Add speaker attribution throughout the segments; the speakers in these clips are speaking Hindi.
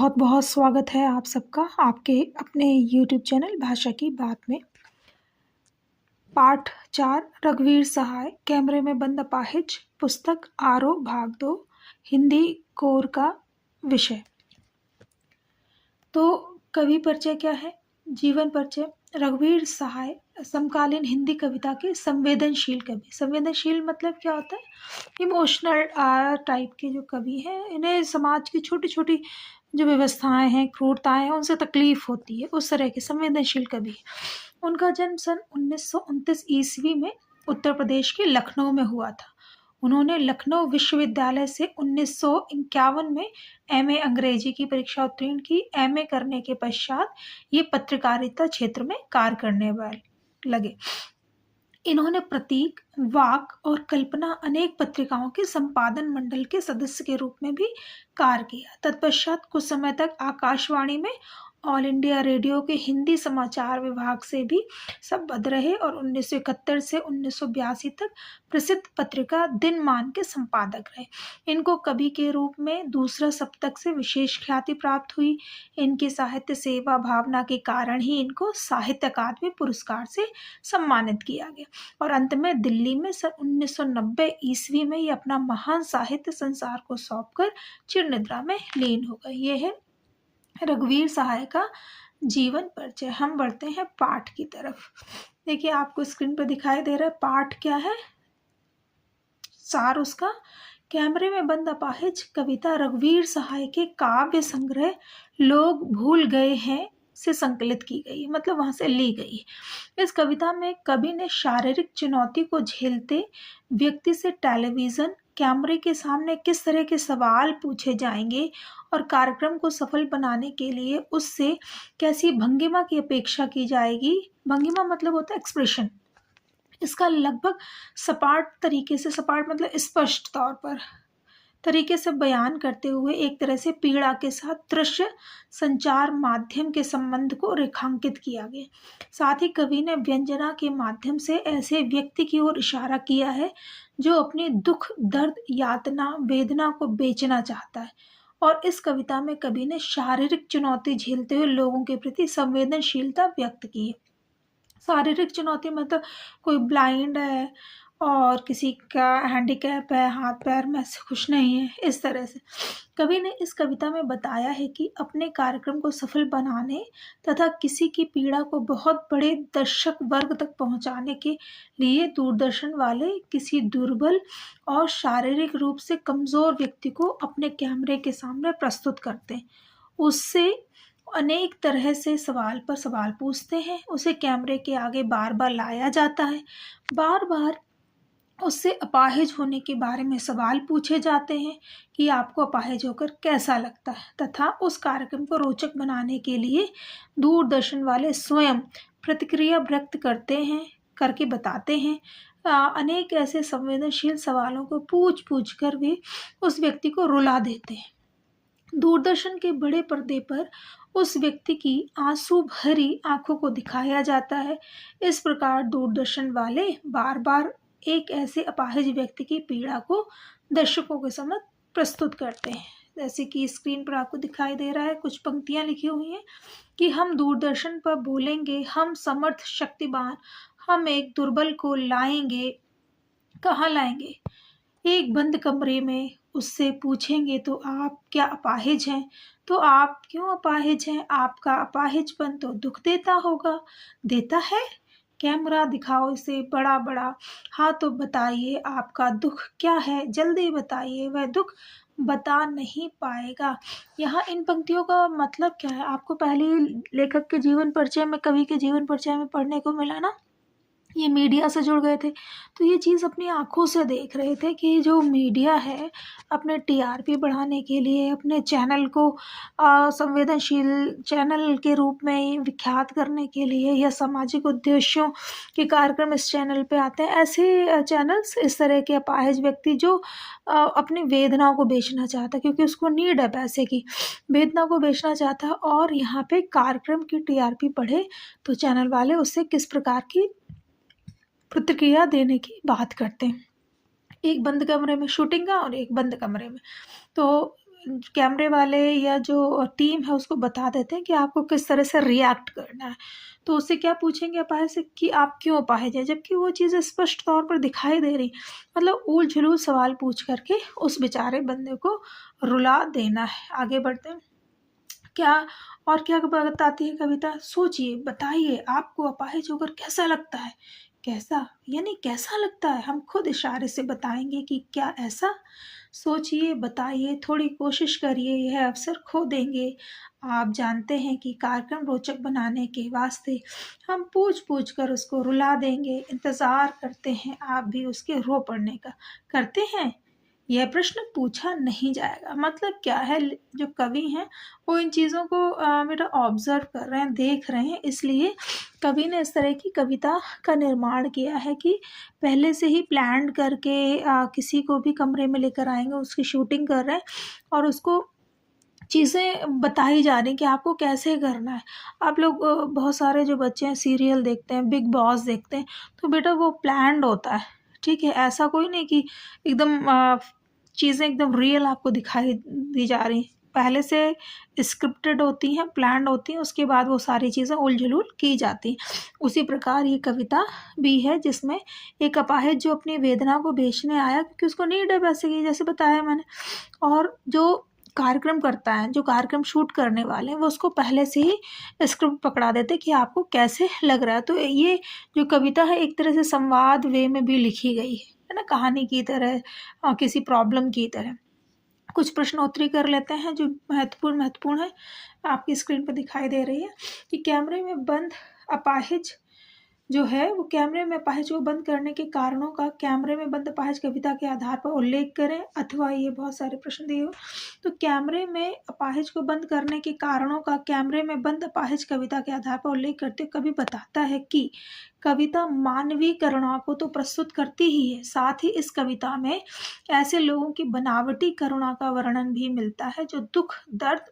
Speaker 1: बहुत बहुत स्वागत है आप सबका आपके अपने YouTube चैनल भाषा की बात में। पाठ 4 रघुवीर सहाय कैमरे में बंद अपाहिज पुस्तक आरोह भाग 2 हिंदी कोर का विषय। तो कवि परिचय क्या है? जीवन परिचय। रघुवीर सहाय समकालीन हिंदी कविता के संवेदनशील कवि। संवेदनशील मतलब क्या होता है? इमोशनल टाइप के जो कवि हैं, इन्हें समाज की छोटी छोटी जो व्यवस्थाएं हैं, क्रूरताएं हैं, उनसे तकलीफ होती है, उस तरह के संवेदनशील कवि। उनका जन्म सन 1929 ईस्वी में उत्तर प्रदेश के लखनऊ में हुआ था। उन्होंने लखनऊ विश्वविद्यालय से 1951 में एमए अंग्रेजी की परीक्षा उत्तीर्ण की। एमए करने के पश्चात ये पत्रकारिता क्षेत्र में कार्य करने वाले लगे। इन्होंने प्रतीक, वाक और कल्पना अनेक पत्रिकाओं के संपादन मंडल के सदस्य के रूप में भी कार्य किया। तत्पश्चात कुछ समय तक आकाशवाणी में ऑल इंडिया रेडियो के हिंदी समाचार विभाग से भी संबद्ध रहे और 1971 से 1982 तक प्रसिद्ध पत्रिका दिनमान के संपादक रहे। इनको कवि के रूप में दूसरा सप्तक से विशेष ख्याति प्राप्त हुई। इनकी साहित्य सेवा भावना के कारण ही इनको साहित्य अकादमी पुरस्कार से सम्मानित किया गया और अंत में दिल्ली में सन 1990 ईस्वी में ये अपना महान साहित्य संसार को सौंपकर चिरनिद्रा में लीन हो गए। ये है रघुवीर सहाय का जीवन परिचय। हम बढ़ते हैं पाठ की तरफ। देखिए आपको स्क्रीन पर दिखाई दे रहा है पाठ क्या है, सार उसका। कैमरे में बंद अपाहिज कविता रघुवीर सहाय के काव्य संग्रह लोग भूल गए हैं से संकलित की गई, मतलब वहां से ली गई। इस कविता में कवि ने शारीरिक चुनौती को झेलते व्यक्ति से टेलीविजन कैमरे के सामने किस तरह के सवाल पूछे जाएंगे और कार्यक्रम को सफल बनाने के लिए उससे कैसी भंगिमा की अपेक्षा की जाएगी। भंगिमा मतलब होता है एक्सप्रेशन। इसका लगभग सपाट तरीके से, सपाट मतलब स्पष्ट तौर पर तरीके से बयान करते हुए एक तरह से पीड़ा के साथ दृश्य संचार माध्यम के संबंध को रेखांकित किया गया। साथ ही कवि ने व्यंजना के माध्यम से ऐसे व्यक्ति की ओर इशारा किया है जो अपनी दुख, दर्द, यातना, वेदना को बेचना चाहता है। और इस कविता में कवि ने शारीरिक चुनौती झेलते हुए लोगों के प्रति संवेदनशीलता व्यक्त की है। शारीरिक चुनौती मतलब कोई ब्लाइंड है और किसी का हैंडीकैप है, हाथ पैर में से कुछ नहीं है, इस तरह से कवि ने इस कविता में बताया है कि अपने कार्यक्रम को सफल बनाने तथा किसी की पीड़ा को बहुत बड़े दर्शक वर्ग तक पहुंचाने के लिए दूरदर्शन वाले किसी दुर्बल और शारीरिक रूप से कमजोर व्यक्ति को अपने कैमरे के सामने प्रस्तुत करते हैं। उससे अनेक तरह से सवाल पर सवाल पूछते हैं, उसे कैमरे के आगे बार बार लाया जाता है, बार बार उससे अपाहिज होने के बारे में सवाल पूछे जाते हैं कि आपको अपाहिज होकर कैसा लगता है, तथा उस कार्यक्रम को रोचक बनाने के लिए दूरदर्शन वाले स्वयं प्रतिक्रिया व्यक्त करके बताते हैं। अनेक ऐसे संवेदनशील सवालों को पूछ पूछ कर भी उस व्यक्ति को रुला देते हैं। दूरदर्शन के बड़े पर्दे पर उस व्यक्ति की आंसू भरी आंखों को दिखाया जाता है। इस प्रकार दूरदर्शन वाले बार बार एक ऐसे अपाहिज व्यक्ति की पीड़ा को दर्शकों के समक्ष प्रस्तुत करते हैं। जैसे कि स्क्रीन पर आपको दिखाई दे रहा है, कुछ पंक्तियां लिखी हुई हैं कि हम दूरदर्शन पर बोलेंगे, हम समर्थ शक्तिवान, हम एक दुर्बल को लाएंगे। कहाँ लाएंगे? एक बंद कमरे में उससे पूछेंगे तो आप क्या अपाहिज हैं? तो आप क्यों अपाहिज हैं? आपका अपाहिजपन तो दुख देता होगा। देता है? कैमरा दिखाओ इसे बड़ा बड़ा। हाँ तो बताइए आपका दुख क्या है, जल्दी बताइए। वह दुख बता नहीं पाएगा। यहाँ इन पंक्तियों का मतलब क्या है? आपको पहले ही लेखक के जीवन परिचय में, कवि के जीवन परिचय में पढ़ने को मिला ना, ये मीडिया से जुड़ गए थे तो ये चीज़ अपनी आंखों से देख रहे थे कि जो मीडिया है अपने टीआरपी बढ़ाने के लिए, अपने चैनल को संवेदनशील चैनल के रूप में विख्यात करने के लिए या सामाजिक उद्देश्यों के कार्यक्रम इस चैनल पे आते हैं। ऐसे चैनल्स इस तरह के अपाहिज व्यक्ति जो अपनी वेदनाओं को बेचना चाहता है, क्योंकि उसको नीड है पैसे की, वेदना को बेचना चाहता है और यहाँ पे कार्यक्रम की टीआरपी बढ़े तो चैनल वाले उससे किस प्रकार की प्रतिक्रिया देने की बात करते हैं। एक बंद कमरे में शूटिंग का और एक बंद कमरे में। तो कैमरे वाले या जो टीम है उसको बता देते हैं कि आपको किस तरह से रिएक्ट करना है। तो उससे क्या पूछेंगे अपाहिज से कि आप क्यों अपाहिज हैं, जबकि वो चीज़ें स्पष्ट तौर पर दिखाई दे रही, मतलब ऊल-जुलूल सवाल पूछ करके उस बेचारे बंदे को रुला देना है। आगे बढ़ते हैं। क्या और क्या बताती है कविता? सोचिए, बताइए आपको अपाहिज होकर कैसा लगता है? कैसा यानी कैसा लगता है? हम खुद इशारे से बताएंगे कि क्या ऐसा? सोचिए, बताइए, थोड़ी कोशिश करिए, यह अवसर खो देंगे। आप जानते हैं कि कार्यक्रम रोचक बनाने के वास्ते हम पूछ-पूछ कर उसको रुला देंगे। इंतज़ार करते हैं आप भी उसके रो पड़ने का। करते हैं? यह प्रश्न पूछा नहीं जाएगा। मतलब क्या है, जो कवि हैं वो इन चीज़ों को बेटा ऑब्ज़र्व कर रहे हैं, देख रहे हैं, इसलिए कवि ने इस तरह की कविता का निर्माण किया है कि पहले से ही प्लान करके किसी को भी कमरे में लेकर आएँगे, उसकी शूटिंग कर रहे हैं और उसको चीज़ें बताई जा रही कि आपको कैसे करना है। आप लोग बहुत सारे जो बच्चे हैं सीरियल देखते हैं, बिग बॉस देखते हैं, तो बेटा वो प्लान्ड होता है, ठीक है? ऐसा कोई नहीं कि एकदम चीज़ें एकदम रियल आपको दिखाई दी जा रही हैं। पहले से स्क्रिप्टेड होती हैं, प्लान्ड होती हैं, उसके बाद वो सारी चीज़ें उल-जुलूल की जाती हैं। उसी प्रकार ये कविता भी है जिसमें एक अपाहिज जो अपनी वेदना को बेचने आया क्योंकि उसको नीड है पैसे की, जैसे बताया मैंने, और जो कार्यक्रम करता है, जो कार्यक्रम शूट करने वाले हैं, वो उसको पहले से ही स्क्रिप्ट पकड़ा देते हैं कि आपको कैसे लग रहा है। तो ये जो कविता है एक तरह से संवाद वे में भी लिखी गई है ना, कहानी की तरह, किसी प्रॉब्लम की तरह। कुछ प्रश्नोत्तरी कर लेते हैं जो महत्वपूर्ण है, आपकी स्क्रीन पर दिखाई दे रही है कि कैमरे में बंद अपाहिज जो है वो कैमरे में अपाहिज को बंद करने के कारणों का कैमरे में बंद अपाहिज कविता के आधार पर उल्लेख करें, अथवा ये बहुत सारे प्रश्न दिए हो। तो कैमरे में अपाहिज को बंद करने के कारणों का कैमरे में बंद अपाहिज कविता के आधार पर उल्लेख करते कवि बताता है कि कविता मानवीय करुणा को तो प्रस्तुत करती ही है, साथ ही इस कविता में ऐसे लोगों की बनावटी करुणा का वर्णन भी मिलता है जो दुख दर्द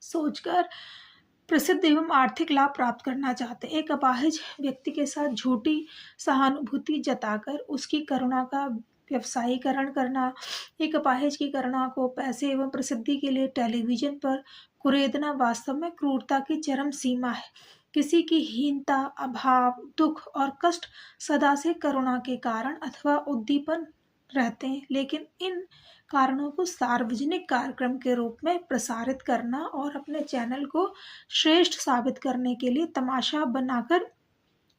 Speaker 1: सोचकर प्रसिद्ध एवं आर्थिक लाभ प्राप्त करना चाहते हैं। एक अपाहिज व्यक्ति के साथ झूठी सहानुभूति जताकर उसकी करुणा का व्यवसायीकरण करना, एक अपाहिज की करुणा को पैसे एवं प्रसिद्धि के लिए टेलीविजन पर कुरेदना वास्तव में क्रूरता की चरम सीमा है। किसी की हीनता, अभाव, दुख और कष्ट सदा से करुणा के कारण अथवा उद्दीपन रहते हैं, लेकिन इन कारणों को सार्वजनिक कार्यक्रम के रूप में प्रसारित करना और अपने चैनल को श्रेष्ठ साबित करने के लिए तमाशा बनाकर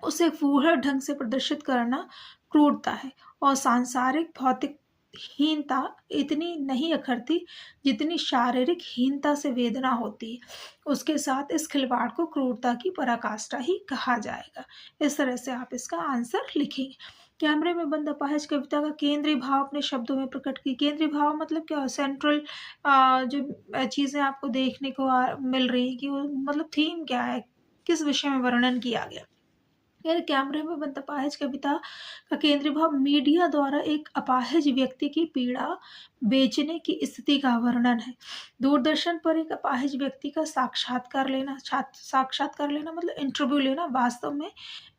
Speaker 1: उसे फूहड़ ढंग से प्रदर्शित करना क्रूरता है। और सांसारिक भौतिक हीनता इतनी नहीं अखरती जितनी शारीरिक हीनता से वेदना होती है। उसके साथ इस खिलवाड़ को क्रूरता की पराकाष्ठा ही कहा जाएगा। इस तरह से आप इसका आंसर लिखेंगे। कैमरे में बंद अपाहिज कविता का केंद्रीय भाव अपने शब्दों में प्रकट की। केंद्रीय भाव मतलब क्या? सेंट्रल जो चीज़ें आपको देखने को मिल रही है कि वो मतलब थीम क्या है, किस विषय में वर्णन किया गया। यानी कैमरे में बंद अपाहिज कविता का केंद्रीय भाव मीडिया द्वारा एक अपाहिज व्यक्ति की पीड़ा बेचने की स्थिति का वर्णन है। दूरदर्शन पर एक अपाहिज व्यक्ति का साक्षात्कार लेना मतलब इंटरव्यू लेना वास्तव में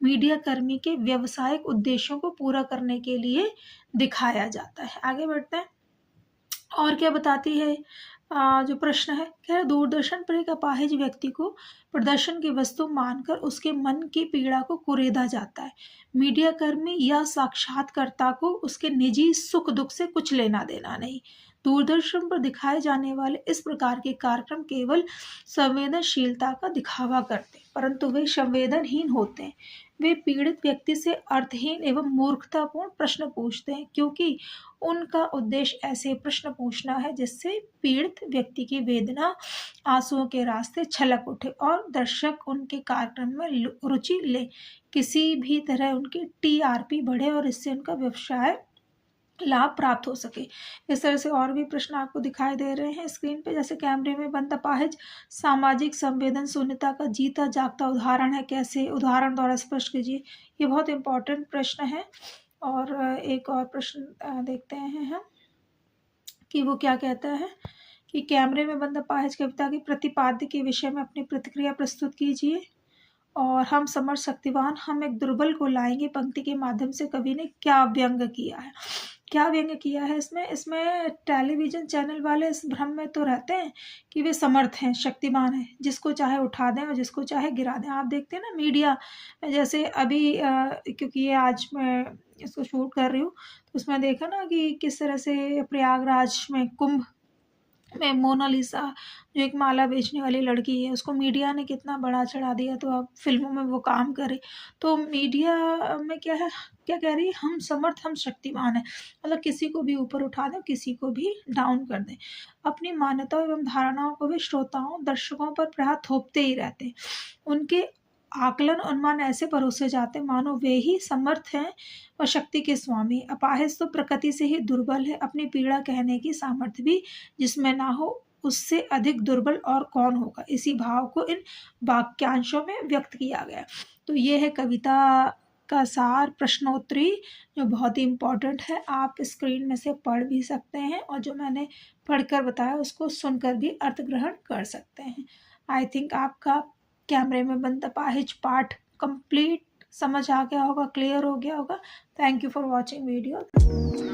Speaker 1: मीडिया कर्मी के व्यवसायिक उद्देश्यों को पूरा करने के लिए दिखाया जाता है। आगे बढ़ते हैं। और क्या बताती है जो प्रश्न है, कह रहे दूरदर्शन पर एक अपाहिज व्यक्ति को प्रदर्शन की वस्तु मानकर उसके मन की पीड़ा को कुरेदा जाता है। मीडिया कर्मी या साक्षात्कारता को उसके निजी सुख दुख से कुछ लेना देना नहीं। दूरदर्शन पर दिखाए जाने वाले इस प्रकार के कार्यक्रम केवल संवेदनशीलता का दिखावा करते हैं, परंतु वे संवेदनहीन होते हैं। वे पीड़ित व्यक्ति से अर्थहीन एवं मूर्खतापूर्ण प्रश्न पूछते हैं, क्योंकि उनका उद्देश्य ऐसे प्रश्न पूछना है जिससे पीड़ित व्यक्ति की वेदना आंसुओं के रास्ते छलक उठे और दर्शक उनके कार्यक्रम में रुचि ले, किसी भी तरह उनकी टीआरपी बढ़े और इससे उनका व्यवसाय लाभ प्राप्त हो सके। इस तरह से और भी प्रश्न आपको दिखाई दे रहे हैं स्क्रीन पे, जैसे कैमरे में बंद अपाहिज सामाजिक संवेदन शून्यता का जीता जागता उदाहरण है, कैसे? उदाहरण द्वारा स्पष्ट कीजिए। ये बहुत इंपॉर्टेंट प्रश्न है। और एक और प्रश्न देखते हैं हम कि वो क्या कहता है कि कैमरे में बंद अपाहिज कविता की प्रतिपाद्य के विषय में अपनी प्रतिक्रिया प्रस्तुत कीजिए। और हम समर शक्तिवान हम एक दुर्बल को लाएंगे पंक्ति के माध्यम से कवि ने क्या व्यंग किया है। क्या व्यंग्य किया है इसमें? इसमें टेलीविज़न चैनल वाले इस भ्रम में तो रहते हैं कि वे समर्थ हैं, शक्तिमान हैं, जिसको चाहे उठा दें और जिसको चाहे गिरा दें। आप देखते हैं ना मीडिया में, जैसे अभी क्योंकि ये आज मैं इसको शूट कर रही हूँ, तो उसमें देखा ना कि किस तरह से प्रयागराज में कुंभ में मोनालिसा, जो एक माला बेचने वाली लड़की है, उसको मीडिया ने कितना बढ़ा चढ़ा दिया, तो अब फ़िल्मों में वो काम करे। तो मीडिया में क्या है, क्या कह रही है, हम समर्थ, हम शक्तिमान हैं। मतलब किसी को भी ऊपर उठा दें, किसी को भी डाउन कर दें। अपनी मान्यताओं एवं धारणाओं को भी श्रोताओं, दर्शकों पर प्रहार थोपते ही रहते हैं। उनके आकलन अनुमान ऐसे परोसे जाते हैं मानो वे ही समर्थ हैं और शक्ति के स्वामी। अपाहिज तो प्रकृति से ही दुर्बल है, अपनी पीड़ा कहने की सामर्थ्य भी जिसमें ना हो, उससे अधिक दुर्बल और कौन होगा। इसी भाव को इन वाक्यांशों में व्यक्त किया गया। तो ये है कविता का सार, प्रश्नोत्तरी, जो बहुत ही इम्पोर्टेंट है। आप स्क्रीन में से पढ़ भी सकते हैं और जो मैंने पढ़कर बताया उसको सुनकर भी अर्थ ग्रहण कर सकते हैं। आई थिंक आपका कैमरे में बंद अपाहिज पार्ट कंप्लीट समझ आ गया होगा, क्लियर हो गया होगा। Thank you for watching video.